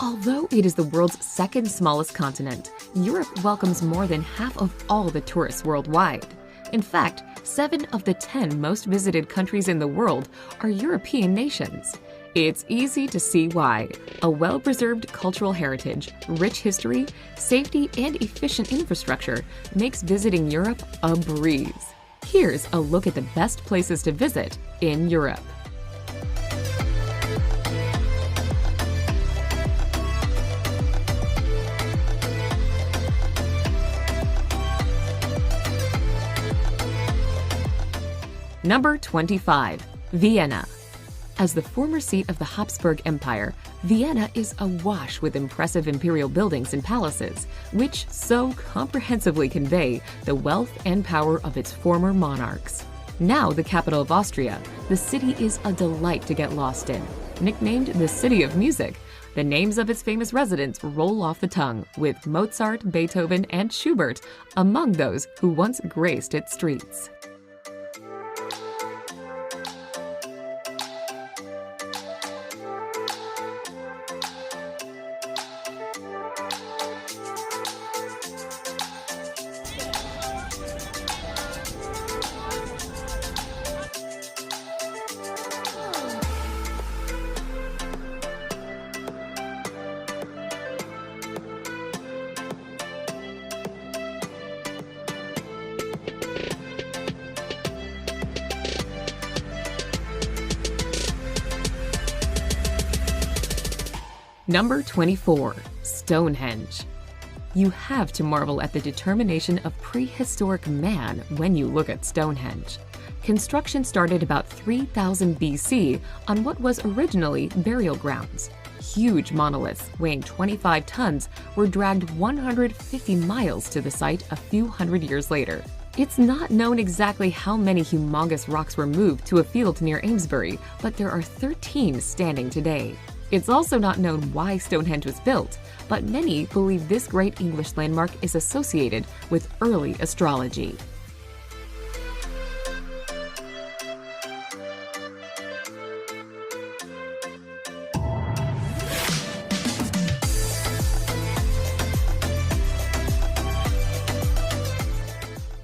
Although it is the world's second smallest continent, Europe welcomes more than half of all the tourists worldwide. In fact, 7 of the 10 most visited countries in the world are European nations. It's easy to see why. A well-preserved cultural heritage, rich history, safety, and efficient infrastructure makes visiting Europe a breeze. Here's a look at the best places to visit in Europe. Number 25. Vienna. As the former seat of the Habsburg Empire, Vienna is awash with impressive imperial buildings and palaces, which so comprehensively convey the wealth and power of its former monarchs. Now the capital of Austria, the city is a delight to get lost in. Nicknamed the City of Music, the names of its famous residents roll off the tongue, with Mozart, Beethoven, and Schubert among those who once graced its streets. Number 24. Stonehenge. You have to marvel at the determination of prehistoric man when you look at Stonehenge. Construction started about 3000 BC on what was originally burial grounds. Huge monoliths weighing 25 tons were dragged 150 miles to the site a few hundred years later. It's not known exactly how many humongous rocks were moved to a field near Amesbury, but there are 13 standing today. It's also not known why Stonehenge was built, but many believe this great English landmark is associated with early astrology.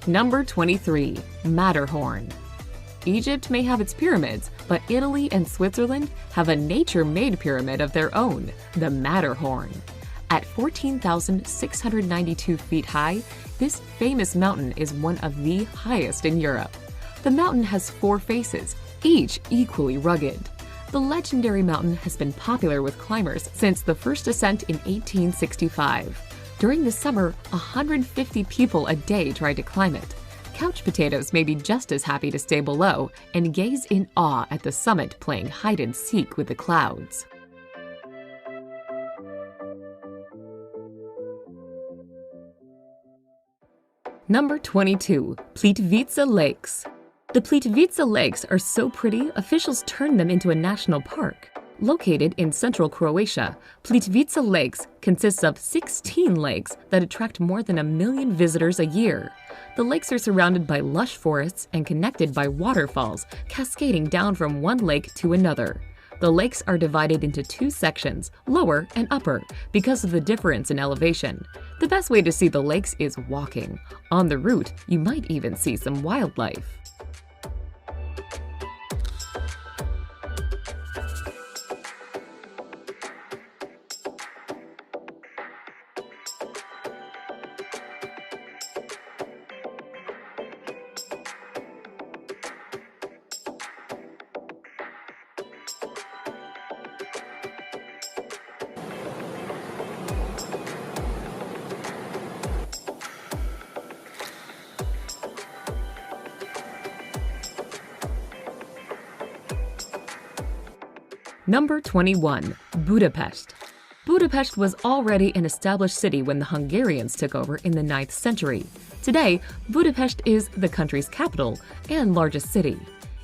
Number 23. Matterhorn. Egypt may have its pyramids, but Italy and Switzerland have a nature-made pyramid of their own, the Matterhorn. At 14,692 feet high, this famous mountain is one of the highest in Europe. The mountain has 4 faces, each equally rugged. The legendary mountain has been popular with climbers since the first ascent in 1865. During the summer, 150 people a day tried to climb it. Couch potatoes may be just as happy to stay below and gaze in awe at the summit playing hide-and-seek with the clouds. Number 22. Plitvice Lakes. The Plitvice Lakes are so pretty, officials turned them into a national park. Located in central Croatia, Plitvice Lakes consists of 16 lakes that attract more than 1 million visitors a year. The lakes are surrounded by lush forests and connected by waterfalls cascading down from one lake to another. The lakes are divided into 2 sections, lower and upper, because of the difference in elevation. The best way to see the lakes is walking. On the route, you might even see some wildlife. Number 21. Budapest. Budapest was already an established city when the Hungarians took over in the 9th century. Today, Budapest is the country's capital and largest city.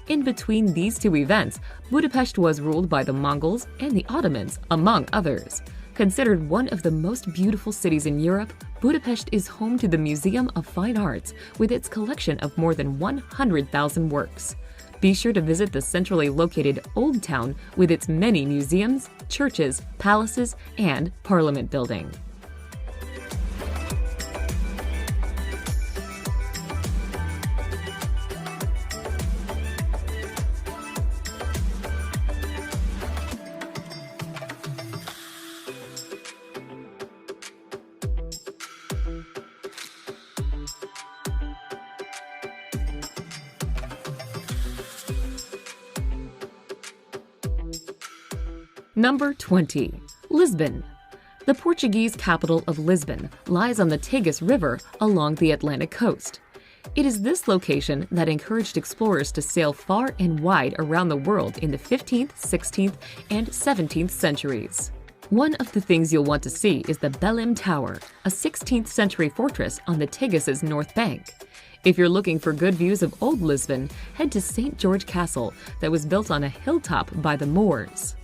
In between these 2 events, Budapest was ruled by the Mongols and the Ottomans, among others. Considered one of the most beautiful cities in Europe, Budapest is home to the Museum of Fine Arts with its collection of more than 100,000 works. Be sure to visit the centrally located Old Town with its many museums, churches, palaces, and Parliament building. Number 20. Lisbon. The Portuguese capital of Lisbon lies on the Tagus River along the Atlantic coast. It is this location that encouraged explorers to sail far and wide around the world in the 15th, 16th, and 17th centuries. One of the things you'll want to see is the Belém Tower, a 16th century fortress on the Tagus's north bank. If you're looking for good views of Old Lisbon, head to St. George Castle that was built on a hilltop by the Moors.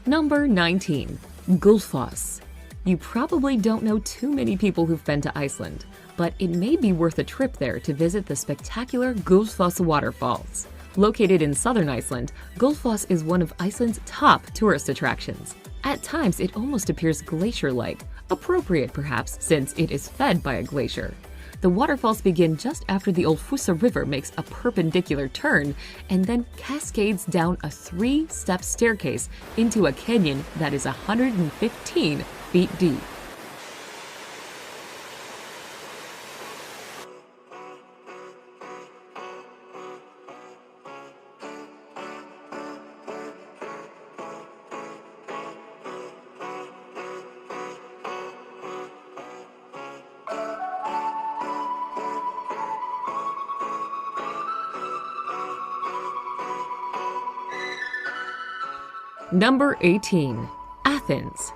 Number 19. Gullfoss. You probably don't know too many people who've been to Iceland, but it may be worth a trip there to visit the spectacular Gullfoss waterfalls. Located in southern Iceland, Gullfoss is one of Iceland's top tourist attractions. At times, it almost appears glacier-like, appropriate perhaps since it is fed by a glacier. The waterfalls begin just after the Ölfusá River makes a perpendicular turn and then cascades down a 3-step staircase into a canyon that is 115 feet deep. Number 18. Athens.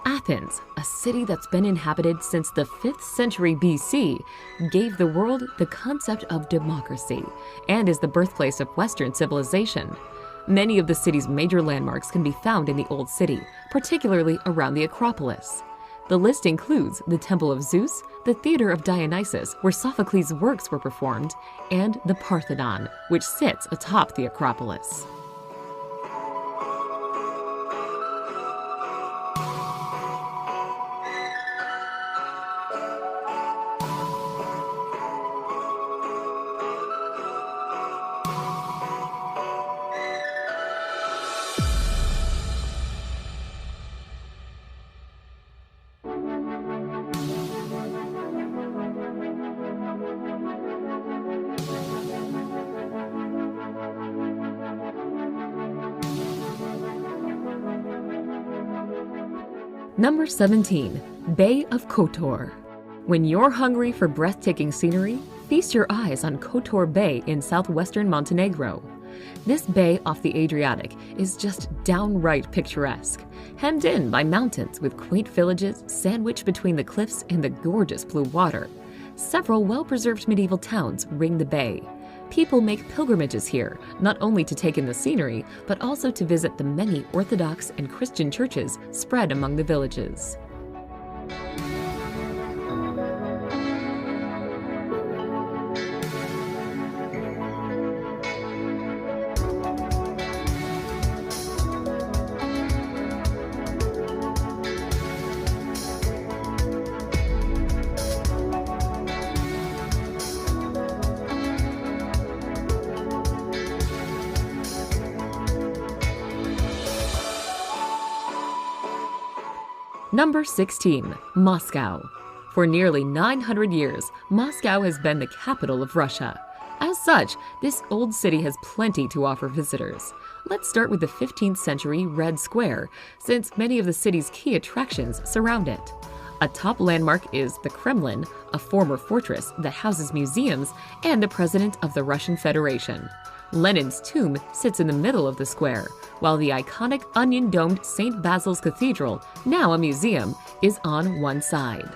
Athens, a city that's been inhabited since the 5th century BC, gave the world the concept of democracy and is the birthplace of Western civilization. Many of the city's major landmarks can be found in the Old City, particularly around the Acropolis. The list includes the Temple of Zeus, the Theater of Dionysus, where Sophocles' works were performed, and the Parthenon, which sits atop the Acropolis. Number 17. Bay of Kotor. When you're hungry for breathtaking scenery, feast your eyes on Kotor Bay in southwestern Montenegro. This bay off the Adriatic is just downright picturesque, hemmed in by mountains with quaint villages sandwiched between the cliffs and the gorgeous blue water. Several well-preserved medieval towns ring the bay. People make pilgrimages here, not only to take in the scenery, but also to visit the many Orthodox and Christian churches spread among the villages. Number 16. Moscow. For nearly 900 years, Moscow has been the capital of Russia. As such, this old city has plenty to offer visitors. Let's start with the 15th century Red Square, since many of the city's key attractions surround it. A top landmark is the Kremlin, a former fortress that houses museums, and the President of the Russian Federation. Lenin's tomb sits in the middle of the square, while the iconic onion-domed St. Basil's Cathedral, now a museum, is on one side.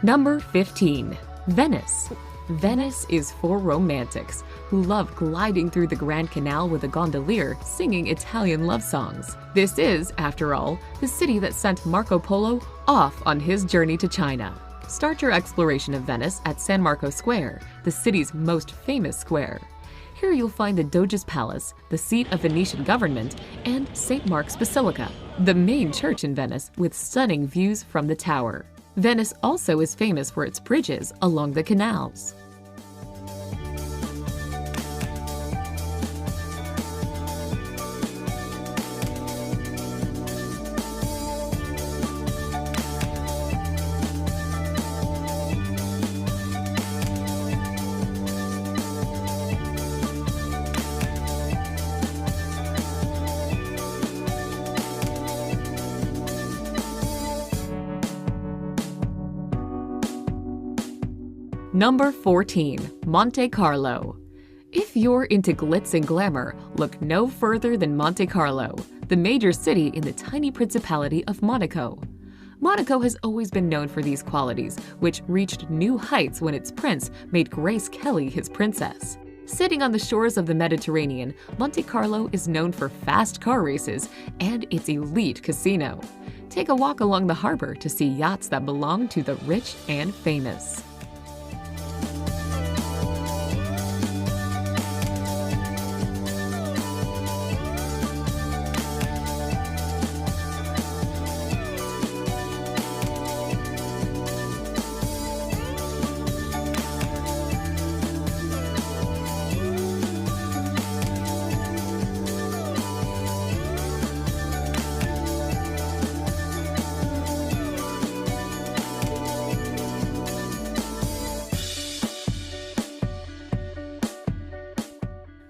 Number 15. Venice. Venice is for romantics who love gliding through the Grand Canal with a gondolier singing Italian love songs. This is, after all, the city that sent Marco Polo off on his journey to China. Start your exploration of Venice at San Marco Square, the city's most famous square. Here you'll find the Doge's Palace, the seat of Venetian government, and St. Mark's Basilica, the main church in Venice with stunning views from the tower. Venice also is famous for its bridges along the canals. Number 14. Monte Carlo. If you're into glitz and glamour, look no further than Monte Carlo, the major city in the tiny principality of Monaco. Monaco has always been known for these qualities, which reached new heights when its prince made Grace Kelly his princess. Sitting on the shores of the Mediterranean, Monte Carlo is known for fast car races and its elite casino. Take a walk along the harbor to see yachts that belong to the rich and famous.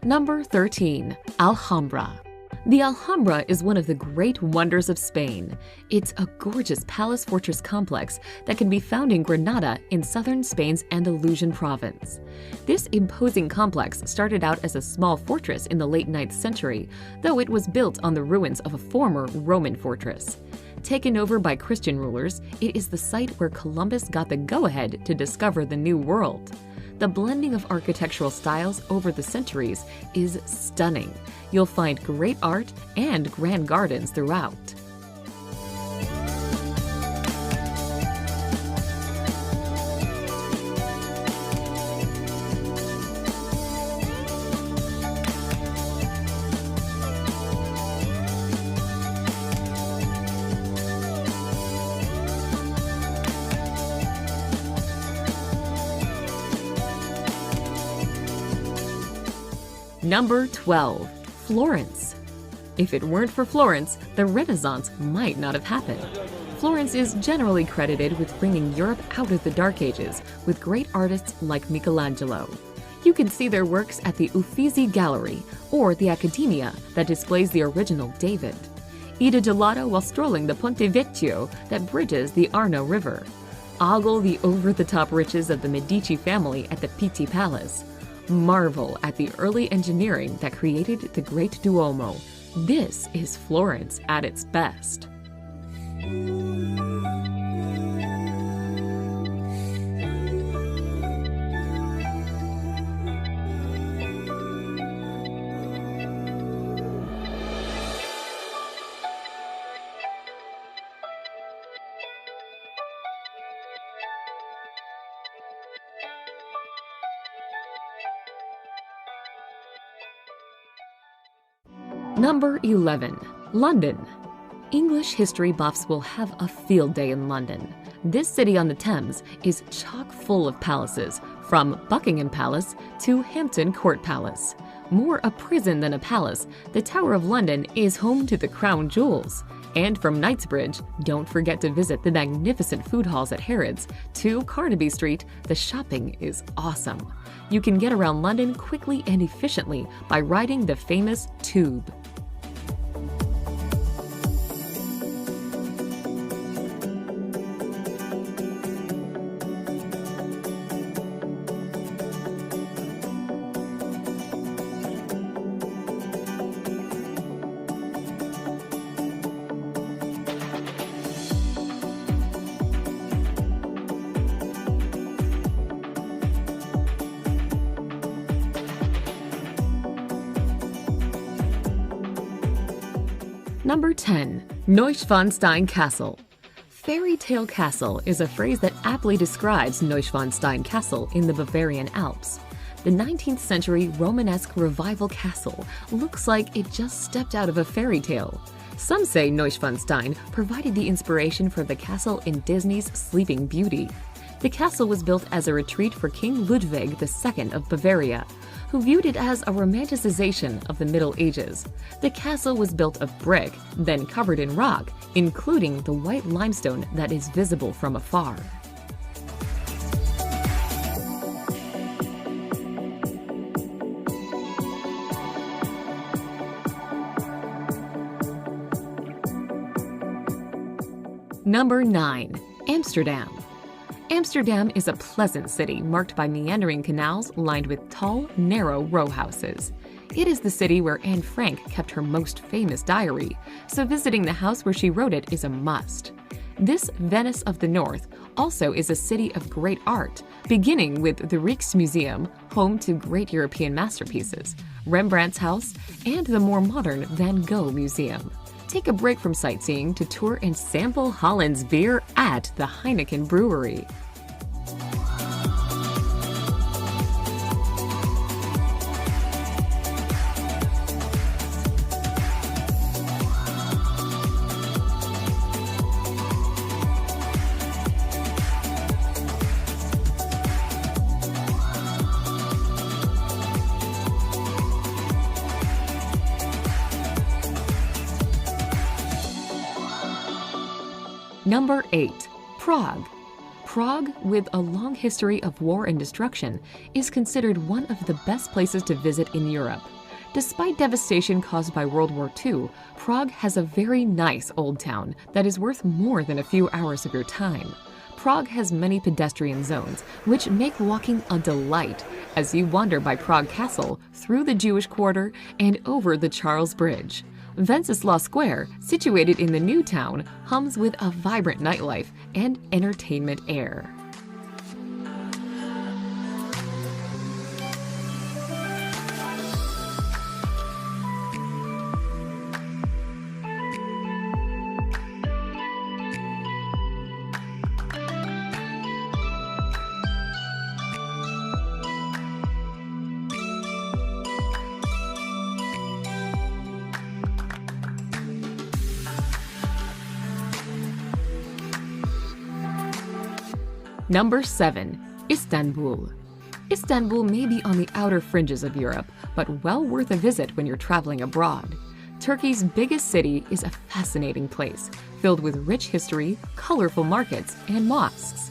Number 13. Alhambra. The Alhambra is one of the great wonders of Spain. It's a gorgeous palace-fortress complex that can be found in Granada in southern Spain's Andalusian province. This imposing complex started out as a small fortress in the late 9th century, though it was built on the ruins of a former Roman fortress. Taken over by Christian rulers, it is the site where Columbus got the go-ahead to discover the New World. The blending of architectural styles over the centuries is stunning. You'll find great art and grand gardens throughout. Number 12. Florence. If it weren't for Florence, the Renaissance might not have happened. Florence is generally credited with bringing Europe out of the Dark Ages with great artists like Michelangelo. You can see their works at the Uffizi Gallery or the Accademia that displays the original David. Eat a gelato while strolling the Ponte Vecchio that bridges the Arno River. Ogle the over-the-top riches of the Medici family at the Pitti Palace. Marvel at the early engineering that created the Great Duomo. This is Florence at its best. Number 11. London. English history buffs will have a field day in London. This city on the Thames is chock full of palaces, from Buckingham Palace to Hampton Court Palace. More a prison than a palace, the Tower of London is home to the crown jewels. And from Knightsbridge, don't forget to visit the magnificent food halls at Harrods. To Carnaby Street, the shopping is awesome. You can get around London quickly and efficiently by riding the famous Tube. Number 10. Neuschwanstein Castle. Fairy tale castle is a phrase that aptly describes Neuschwanstein Castle in the Bavarian Alps. The 19th century Romanesque revival castle looks like it just stepped out of a fairy tale. Some say Neuschwanstein provided the inspiration for the castle in Disney's Sleeping Beauty. The castle was built as a retreat for King Ludwig II of Bavaria, who viewed it as a romanticization of the Middle Ages. The castle was built of brick, then covered in rock, including the white limestone that is visible from afar. Number 9. Amsterdam. Amsterdam is a pleasant city marked by meandering canals lined with tall, narrow row houses. It is the city where Anne Frank kept her most famous diary, so visiting the house where she wrote it is a must. This Venice of the North also is a city of great art, beginning with the Rijksmuseum, home to great European masterpieces, Rembrandt's house, and the more modern Van Gogh Museum. Take a break from sightseeing to tour and sample Holland's beer at the Heineken Brewery. Number 8. Prague. Prague, with a long history of war and destruction, is considered one of the best places to visit in Europe. Despite devastation caused by World War II, Prague has a very nice old town that is worth more than a few hours of your time. Prague has many pedestrian zones, which make walking a delight as you wander by Prague Castle, through the Jewish Quarter, and over the Charles Bridge. Wenceslaw Square, situated in the new town, hums with a vibrant nightlife and entertainment air. Number 7. Istanbul. Istanbul may be on the outer fringes of Europe, but well worth a visit when you're traveling abroad. Turkey's biggest city is a fascinating place, filled with rich history, colorful markets, and mosques.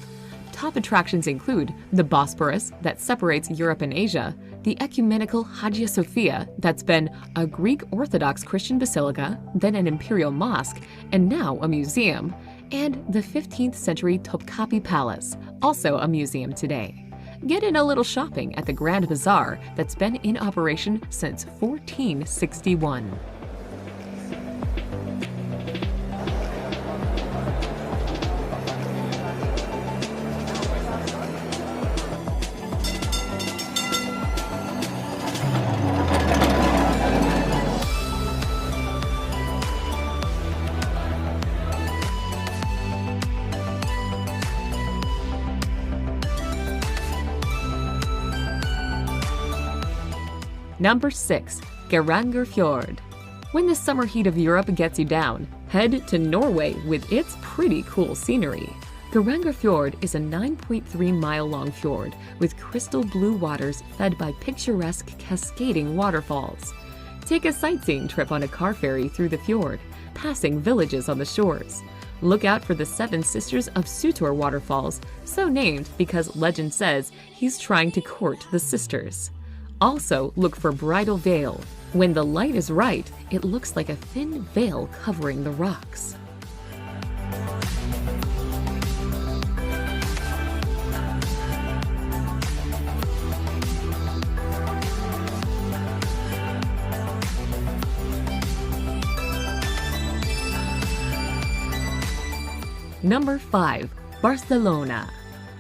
Top attractions include the Bosporus that separates Europe and Asia, the ecumenical Hagia Sophia that's been a Greek Orthodox Christian basilica, then an imperial mosque, and now a museum, and the 15th century Topkapi Palace, also a museum today. Get in a little shopping at the Grand Bazaar that's been in operation since 1461. Number 6. Geiranger Fjord. When the summer heat of Europe gets you down, head to Norway with its pretty cool scenery. Geiranger Fjord is a 9.3-mile-long fjord with crystal blue waters fed by picturesque cascading waterfalls. Take a sightseeing trip on a car ferry through the fjord, passing villages on the shores. Look out for the Seven Sisters of Sutor waterfalls, so named because legend says he's trying to court the sisters. Also, look for Bridal Veil. When the light is right, it looks like a thin veil covering the rocks. Number 5. Barcelona.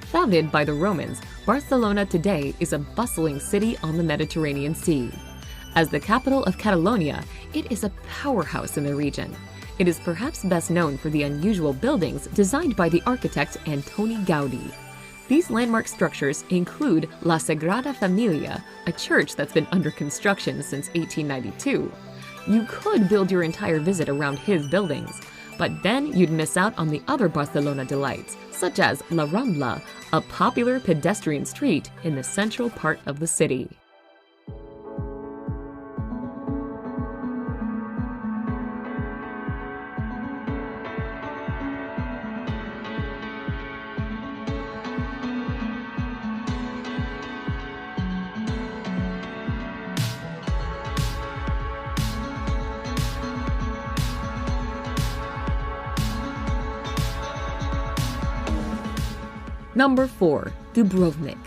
Founded by the Romans, Barcelona today is a bustling city on the Mediterranean Sea. As the capital of Catalonia, it is a powerhouse in the region. It is perhaps best known for the unusual buildings designed by the architect Antoni Gaudí. These landmark structures include La Sagrada Familia, a church that's been under construction since 1892. You could build your entire visit around his buildings, but then you'd miss out on the other Barcelona delights, such as La Rambla, a popular pedestrian street in the central part of the city. Number 4. Dubrovnik.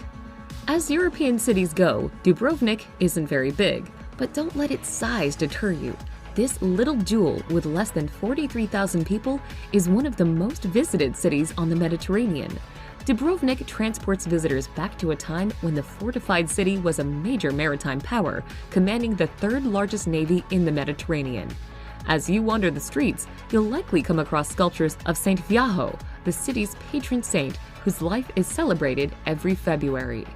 As European cities go, Dubrovnik isn't very big, but don't let its size deter you. This little jewel with less than 43,000 people is one of the most visited cities on the Mediterranean. Dubrovnik transports visitors back to a time when the fortified city was a major maritime power, commanding the third largest navy in the Mediterranean. As you wander the streets, you'll likely come across sculptures of Saint Viajo, the city's patron saint, whose life is celebrated every February.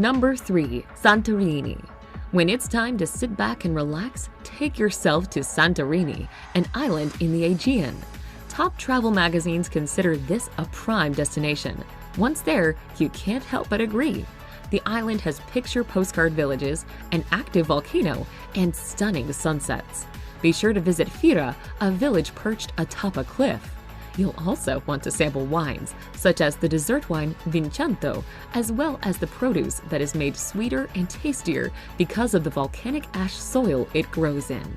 Number 3. Santorini. When it's time to sit back and relax, take yourself to Santorini, an island in the Aegean. Top travel magazines consider this a prime destination. Once there, you can't help but agree. The island has picture postcard villages, an active volcano, and stunning sunsets. Be sure to visit Fira, a village perched atop a cliff. You'll also want to sample wines, such as the dessert wine Vincanto, as well as the produce that is made sweeter and tastier because of the volcanic ash soil it grows in.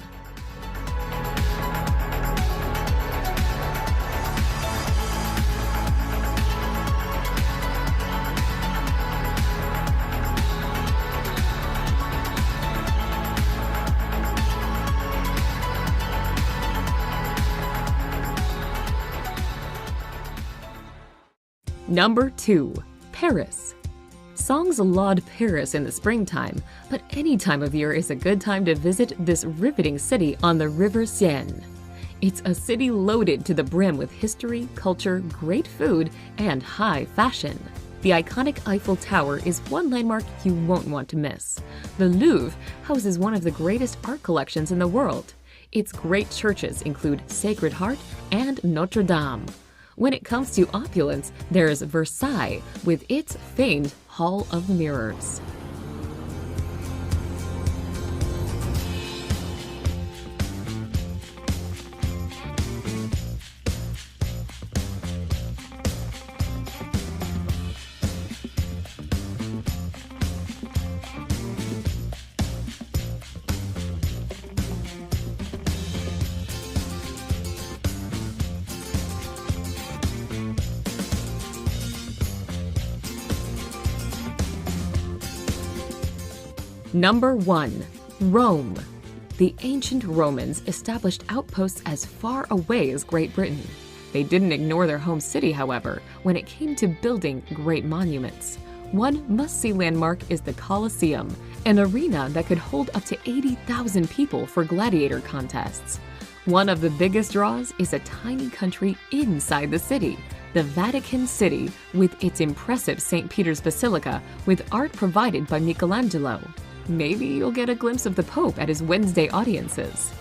Number 2. Paris. Songs laud Paris in the springtime, but any time of year is a good time to visit this riveting city on the River Seine. It's a city loaded to the brim with history, culture, great food, and high fashion. The iconic Eiffel Tower is one landmark you won't want to miss. The Louvre houses one of the greatest art collections in the world. Its great churches include Sacred Heart and Notre Dame. When it comes to opulence, there's Versailles with its famed Hall of Mirrors. Number 1. Rome. The ancient Romans established outposts as far away as Great Britain. They didn't ignore their home city, however, when it came to building great monuments. One must-see landmark is the Colosseum, an arena that could hold up to 80,000 people for gladiator contests. One of the biggest draws is a tiny country inside the city, the Vatican City, with its impressive St. Peter's Basilica with art provided by Michelangelo. Maybe you'll get a glimpse of the Pope at his Wednesday audiences.